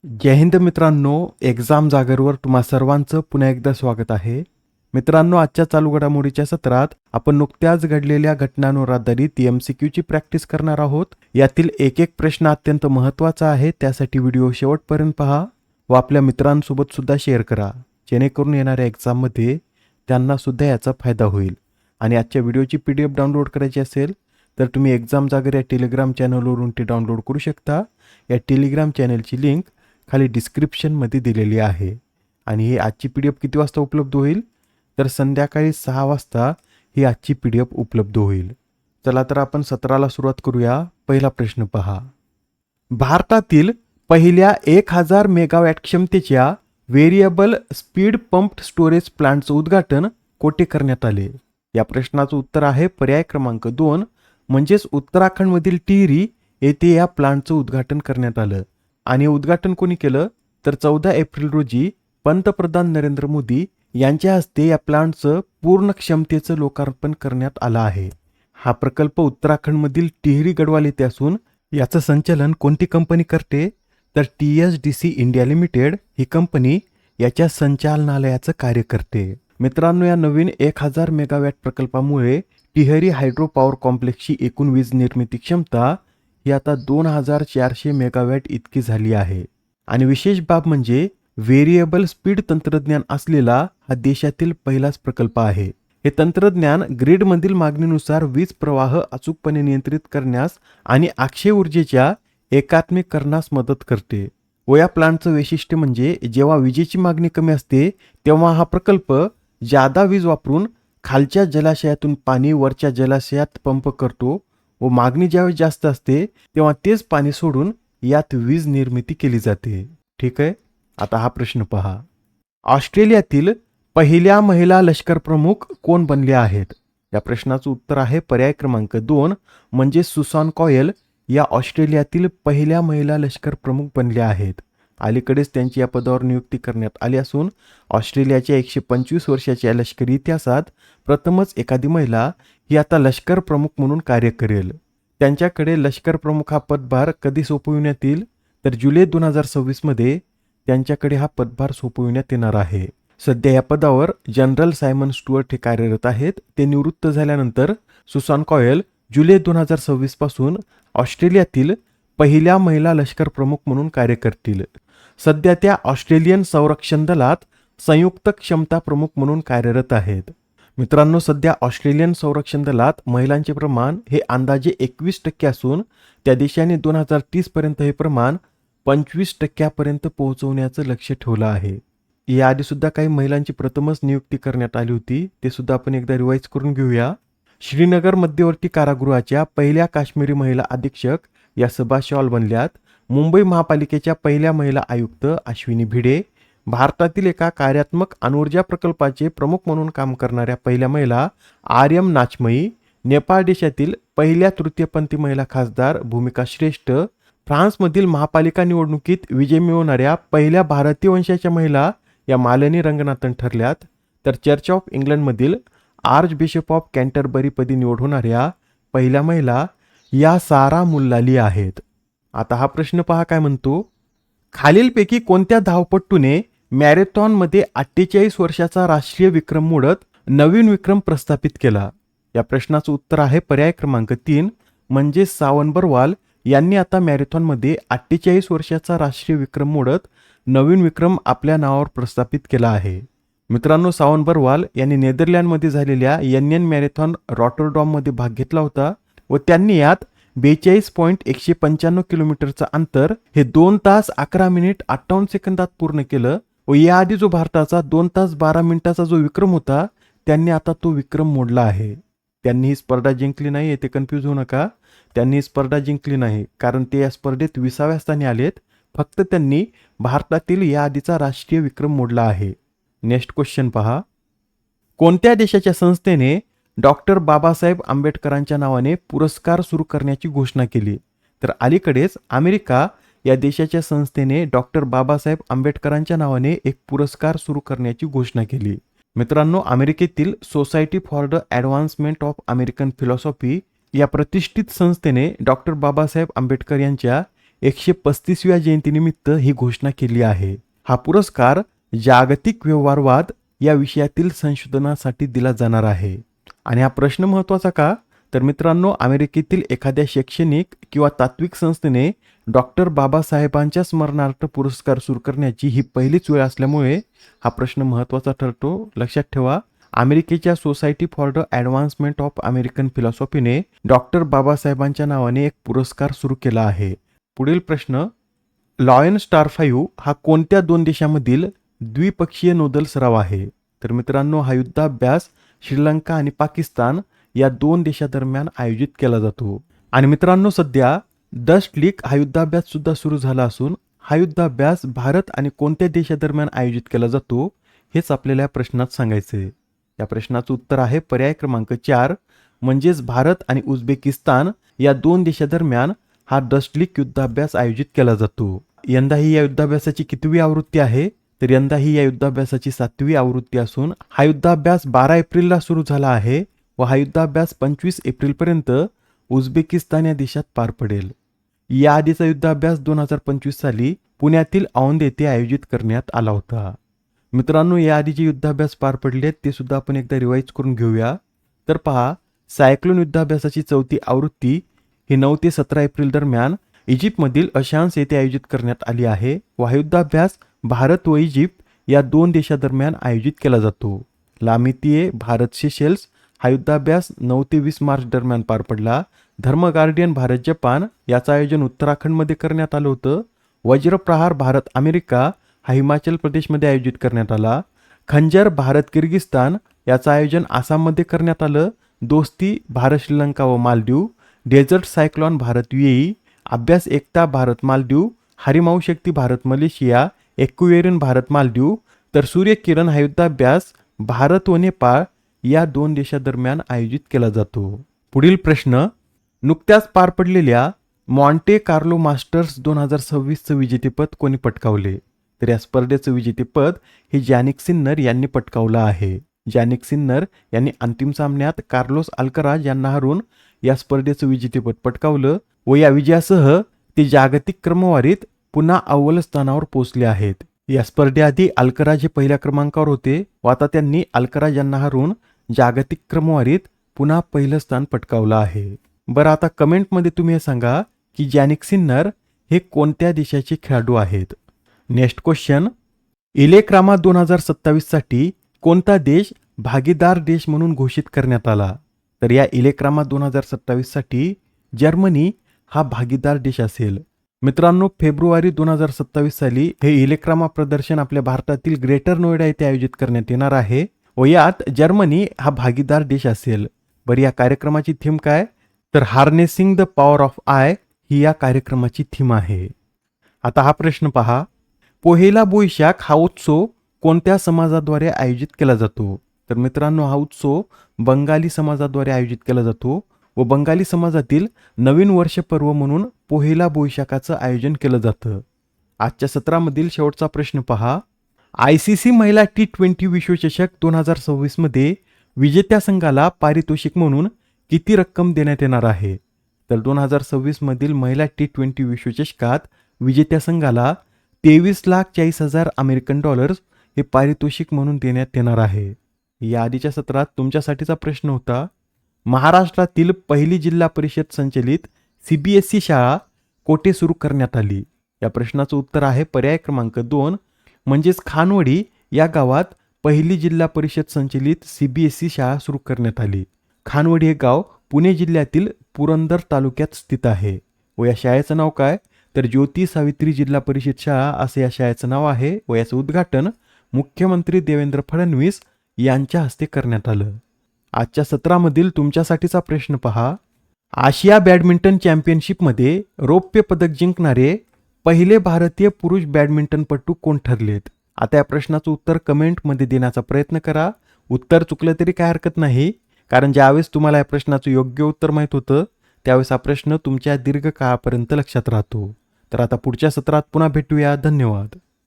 जय हिंद मित्रांनो, एक्झाम जागरवर तुम्हा सर्वांचं पुन्हा एकदा स्वागत आहे. मित्रांनो, आजच्या चालू घडामोडीच्या सत्रात आपण नुकत्याच घडलेल्या घटनांवर आधारित MCQची प्रॅक्टिस करणार आहोत. यातील एक एक प्रश्न अत्यंत महत्त्वाचा आहे, त्यासाठी व्हिडिओ शेवटपर्यंत पहा व आपल्या मित्रांसोबत सुद्धा शेअर करा, जेणेकरून येणाऱ्या एक्झाममध्ये त्यांना सुद्धा याचा फायदा होईल. आणि आजच्या व्हिडिओची PDF डाउनलोड करायची असेल तर तुम्ही एक्झाम जागर या टेलिग्राम चॅनलवरून ती डाउनलोड करू शकता. या टेलिग्राम चॅनलची लिंक खाली डिस्क्रिप्शनमध्ये दिलेली आहे. आणि ही आजची PDF किती वाजता उपलब्ध होईल तर संध्याकाळी 6 वाजता ही आजची PDF उपलब्ध होईल. चला तर आपण सत्राला सुरुवात करूया. पहिला प्रश्न पहा. भारतातील पहिल्या 1000 मेगावॅट क्षमतेच्या व्हेरिएबल स्पीड पंप्ड स्टोरेज प्लांटचं उद्घाटन कोठे करण्यात आले? या प्रश्नाचं उत्तर आहे पर्याय क्रमांक 2 म्हणजेच उत्तराखंडमधील टिहरी येथे या प्लांटचं उद्घाटन करण्यात आलं. आणि उद्घाटन कोणी केलं तर 14 एप्रिल रोजी पंतप्रधान नरेंद्र मोदी यांच्या हस्ते या प्लांटचं पूर्ण क्षमतेचं लोकार्पण करण्यात आलं आहे. हा प्रकल्प उत्तराखंडमधील टिहरी गढवाल येथे असून याचं संचालन कोणती कंपनी करते तर TSDC इंडिया लिमिटेड ही कंपनी याच्या संचालनालयाचं कार्य करते. मित्रांनो, या नवीन 1000 मेगावॅट प्रकल्पामुळे टिहरी हायड्रो पॉवर कॉम्प्लेक्सची एकूण वीज निर्मिती क्षमता ही आता 2400 मेगावॅट इतकी झाली आहे. आणि विशेष बाब म्हणजे व्हेरिएबल स्पीड तंत्रज्ञान असलेला हा देशातील पहिलाच प्रकल्प आहे. हे तंत्रज्ञान ग्रीडमधील मागणीनुसार वीज प्रवाह अचूकपणे नियंत्रित करण्यास आणि अक्षय ऊर्जेच्या एकात्मीकरणास मदत करते. व या प्लांटचं वैशिष्ट्य म्हणजे जेव्हा विजेची मागणी कमी असते तेव्हा हा प्रकल्प जादा वीज वापरून खालच्या जलाशयातून पाणी वरच्या जलाशयात पंप करतो व मागणी ज्यावेळी जास्त असते तेव्हा तेच पाणी सोडून यात वीज निर्मिती केली जाते. ठीक आहे, आता हा प्रश्न पहा. ऑस्ट्रेलियातील पहिल्या महिला लष्कर प्रमुख कोण बनल्या आहेत? या प्रश्नाचं उत्तर आहे पर्याय क्रमांक 2 म्हणजे सुसान कॉयल या ऑस्ट्रेलियातील पहिल्या महिला लष्कर प्रमुख बनल्या आहेत. अलीकडेच त्यांची या पदावर नियुक्ती करण्यात आली असून ऑस्ट्रेलियाच्या 125 वर्षाच्या लष्करी इतिहासात प्रथमच एखादी महिला ही आता लष्कर प्रमुख म्हणून कार्य करेल. त्यांच्याकडे लष्कर प्रमुख हा पदभार कधी सोपविण्यात येईल तर जुलै 2026 मध्ये त्यांच्याकडे हा पदभार सोपविण्यात येणार आहे. सध्या या पदावर जनरल सायमन स्टुअर्ट हे कार्यरत आहेत. ते निवृत्त झाल्यानंतर सुसान कॉयल जुलै 2026 पासून ऑस्ट्रेलियातील पहिल्या महिला लष्कर प्रमुख म्हणून कार्य करतील. सध्या त्या ऑस्ट्रेलियन संरक्षण दलात संयुक्त क्षमता प्रमुख म्हणून कार्यरत आहेत. मित्रांनो, सध्या ऑस्ट्रेलियन संरक्षण दलात महिलांचे प्रमाण हे अंदाजे 21% असून त्या देशाने 2030 पर्यंत हे प्रमाण 25% पोहोचवण्याचं लक्ष ठेवलं आहे. याआधी सुद्धा काही महिलांची प्रथमच नियुक्ती करण्यात आली होती, ते सुद्धा आपण एकदा रिवाईज करून घेऊया. श्रीनगर मध्यवर्ती कारागृहाच्या पहिल्या काश्मीरी महिला अधीक्षक या सुभा शॉल बनल्यात. मुंबई महापालिकेच्या पहिल्या महिला आयुक्त अश्विनी भिडे. भारतातील एका कार्यात्मक अणुऊर्जा प्रकल्पाचे प्रमुख म्हणून काम करणाऱ्या पहिल्या महिला आर्यम नाचमई. नेपाळ देशातील पहिल्या तृतीयपंथी महिला खासदार भूमिका श्रेष्ठ. फ्रान्समधील महापालिका निवडणुकीत विजय मिळवणाऱ्या पहिल्या भारतीय वंशाच्या महिला या मालिनी रंगनाथन ठरल्यात. तर चर्च ऑफ इंग्लंडमधील आर्च बिशप ऑफ कॅन्टरबरी पदी निवड होणाऱ्या पहिल्या महिला या सारा मुल्लाली आहेत. आता हा प्रश्न पहा काय म्हणतो. खालीलपैकी कोणत्या धावपटूने मॅरेथॉनमध्ये 48 वर्षाचा राष्ट्रीय विक्रम मोडत नवीन विक्रम प्रस्थापित केला? या प्रश्नाचं उत्तर आहे पर्याय क्रमांक 3 म्हणजे सावन बरवाल यांनी आता मॅरेथॉनमध्ये 48 वर्षाचा राष्ट्रीय विक्रम मोडत नवीन विक्रम आपल्या नावावर प्रस्थापित केला आहे. मित्रांनो, सावन बरवाल यांनी नेदरलँडमध्ये झालेल्या NN मॅरेथॉन रॉटरडॉममध्ये भाग घेतला होता व त्यांनी यात 42.195 किलोमीटरचं अंतर हे 2 तास 11 मिनिट 58 सेकंदात पूर्ण केलं. व याआधी जो भारताचा 2 तास 12 मिनिटाचा जो विक्रम होता त्यांनी आता तो विक्रम मोडला आहे. त्यांनी ही स्पर्धा जिंकली नाही, ते कन्फ्यूज होऊ नका. त्यांनी ही स्पर्धा जिंकली नाही कारण ते या स्पर्धेत 20व्या स्थानी आलेत. फक्त त्यांनी भारतातील याआधीचा राष्ट्रीय विक्रम मोडला आहे. नेक्स्ट क्वेश्चन पहा. कोणत्या देशाच्या संस्थेने डॉक्टर बाबासाहेब आंबेडकरांच्या नावाने पुरस्कार सुरू करण्याची घोषणा केली? तर अलीकडेच अमेरिका या देशाच्या संस्थेने डॉक्टर बाबासाहेब आंबेडकरांच्या नावाने एक पुरस्कार सुरू करण्याची घोषणा केली. मित्रांनो, अमेरिकेतील society for the advancement of American philosophy या प्रतिष्ठित संस्थेने डॉक्टर बाबासाहेब आंबेडकर यांच्या 135व्या जयंतीनिमित्त ही घोषणा केली आहे. हा पुरस्कार जागतिक व्यवहारवाद या विषयातील संशोधनासाठी दिला जाणार आहे. आणि हा प्रश्न महत्त्वाचा का? तर मित्रांनो, अमेरिकेतील एखाद्या शैक्षणिक किंवा तात्विक संस्थेने डॉक्टर बाबासाहेबांच्या स्मरणार्थ पुरस्कार सुरू करण्याची ही पहिलीच वेळ असल्यामुळे हा प्रश्न महत्त्वाचा ठरतो. लक्षात ठेवा, अमेरिकेच्या society for the advancement of American फिलॉसॉफीने डॉक्टर बाबासाहेबांच्या नावाने एक पुरस्कार सुरू केला आहे. पुढील प्रश्न, लॉयन स्टार 5 हा कोणत्या दोन देशांमधील द्विपक्षीय नौदल सराव आहे? तर मित्रांनो, हा युद्धाभ्यास श्रीलंका आणि पाकिस्तान या दोन देशादरम्यान आयोजित केला जातो. आणि मित्रांनो, सध्या डस्ट लीक हा युद्धाभ्यास सुद्धा सुरू झाला असून हा युद्धाभ्यास भारत आणि कोणत्या देशादरम्यान आयोजित केला जातो हेच आपल्याला या प्रश्नात सांगायचे. या प्रश्नाचं उत्तर आहे पर्याय क्रमांक 4, म्हणजेच भारत आणि उझबेकिस्तान या दोन देशादरम्यान हा डस्ट लीक युद्धाभ्यास आयोजित केला जातो. यंदाही या युद्धाभ्यासाची कितवी आवृत्ती आहे? तर यंदाही या युद्धाभ्यासाची 7वी आवृत्ती असून हा युद्धाभ्यास 12 एप्रिलला सुरू झाला आहे व हा युद्धाभ्यास 25 एप्रिलपर्यंत उझबेकिस्तान या देशात पार पडेल. या आधीचा युद्धाभ्यास 2025 साली पुण्यातील औंध येथे आयोजित करण्यात आला होता. मित्रांनो, या आधी जे युद्धाभ्यास पार पडलेत ते सुद्धा आपण एकदा रिवाईज करून घेऊया. तर पहा, सायक्लोन युद्धाभ्यासाची 4थी आवृत्ती ही 9 ते 17 एप्रिल दरम्यान इजिप्तमधील अशांस येथे आयोजित करण्यात आली आहे व हा युद्धाभ्यास भारत व इजिप्त या दोन देशादरम्यान आयोजित केला जातो. लामितीये भारत सेशेल्स हा युद्धाभ्यास 9 ते 20 मार्च दरम्यान पार पडला. धर्म गार्डियन भारत जपान याचं आयोजन उत्तराखंडमध्ये करण्यात आलं होतं. वज्रप्रहार भारत अमेरिका हा हिमाचल प्रदेशमध्ये आयोजित करण्यात आला. खंजर भारत किर्गिस्तान याचं आयोजन आसाममध्ये करण्यात आलं. दोस्ती भारत श्रीलंका व Maldives. Desert cyclone Bharat UAE. अभ्यास एकता भारत मालदीव. हरिमाऊ शक्ती भारत मलेशिया. एक्युएरियन भारत मालदीव. तर सूर्यकिरण हा युद्धाभ्यास भारत व नेपाळ या दोन देशादरम्यान आयोजित केला जातो. पुढील प्रश्न, नुकत्याच पार पडलेल्या मॉन्टे कार्लो मास्टर्स 2026चं विजेतेपद कोणी पटकावले? तर या स्पर्धेचं विजेतेपद हे जॅनिक सिन्नर यांनी पटकावलं आहे. जॅनिक सिन्नर यांनी अंतिम सामन्यात कार्लोस अल्कराज यांना हरून या स्पर्धेचं विजेतेपद पटकावलं व या विजयासह ते जागतिक क्रमवारीत पुन्हा अव्वल स्थानावर पोहोचले आहेत. या स्पर्धेआधी अल्कराज हे पहिल्या क्रमांकावर होते व आता त्यांनी अल्कराज यांना हरून जागतिक क्रमवारीत पुन्हा पहिलं स्थान पटकावलं आहे. बरं, आता कमेंटमध्ये तुम्ही हे सांगा की जॅनिक सिन्नर हे कोणत्या देशाचे खेळाडू आहेत? नेक्स्ट क्वेश्चन, इलेक्रामा 2027 साठी कोणता देश भागीदार देश म्हणून घोषित करण्यात आला? तर या इलेक्रामा 2027 साठी जर्मनी हा भागीदार देश असेल. मित्रांनो, फेब्रुवारी 2027 साली हे इलेक्रामा प्रदर्शन आपल्या भारतातील ग्रेटर नोएडा येथे आयोजित करण्यात येणार आहे व यात जर्मनी हा भागीदार देश असेल. बरं, या कार्यक्रमाची थीम काय? तर harnessing the power of AI ही या कार्यक्रमाची थीम आहे. आता हा प्रश्न पहा, पोहेला बोईशाख हा उत्सव कोणत्या समाजाद्वारे आयोजित केला जातो? तर मित्रांनो, हा उत्सव बंगाली समाजाद्वारे आयोजित केला जातो व बंगाली समाजातील नवीन वर्ष पर्व म्हणून पोहेला बोईशाखाचं आयोजन केलं जातं. आजच्या सत्रामधील शेवटचा प्रश्न पहा, ICC महिला T20 विश्वचषक 2026 मध्ये विजेत्या संघाला पारितोषिक म्हणून किती रक्कम देण्यात येणार आहे? तर 2026 मधील महिला T20 विश्वचषकात विजेत्या संघाला 23,40,000 अमेरिकन डॉलर्स हे पारितोषिक म्हणून देण्यात येणार आहे. या आधीच्या सत्रात तुमच्यासाठीचा प्रश्न होता, महाराष्ट्रातील पहिली जिल्हा परिषद संचलित CBSE शाळा कोठे सुरू करण्यात आली? या प्रश्नाचं उत्तर आहे पर्याय क्रमांक 2, म्हणजेच खानवडी या गावात पहिली जिल्हा परिषद संचलित CBSE शाळा सुरू करण्यात आली. खानवडी हे गाव पुणे जिल्ह्यातील पुरंदर तालुक्यात स्थित आहे व या शाळेचं नाव काय? तर ज्योती सावित्री जिल्हा परिषद शाळा असं या शाळेचं नाव आहे व याचं उद्घाटन मुख्यमंत्री देवेंद्र फडणवीस यांच्या हस्ते करण्यात आलं. आजच्या सत्रामधील तुमच्यासाठीचा प्रश्न पहा, आशिया बॅडमिंटन चॅम्पियनशिपमध्ये रौप्य पदक जिंकणारे पहिले भारतीय पुरुष बॅडमिंटनपटू कोण ठरलेत? आता या प्रश्नाचं उत्तर कमेंटमध्ये देण्याचा प्रयत्न करा. उत्तर चुकलं तरी काय हरकत नाही, कारण ज्यावेळेस तुम्हाला या प्रश्नाचं योग्य उत्तर माहीत होतं त्यावेळेस हा प्रश्न तुमच्या दीर्घकाळापर्यंत लक्षात राहतो. तर आता पुढच्या सत्रात पुन्हा भेटूया. धन्यवाद.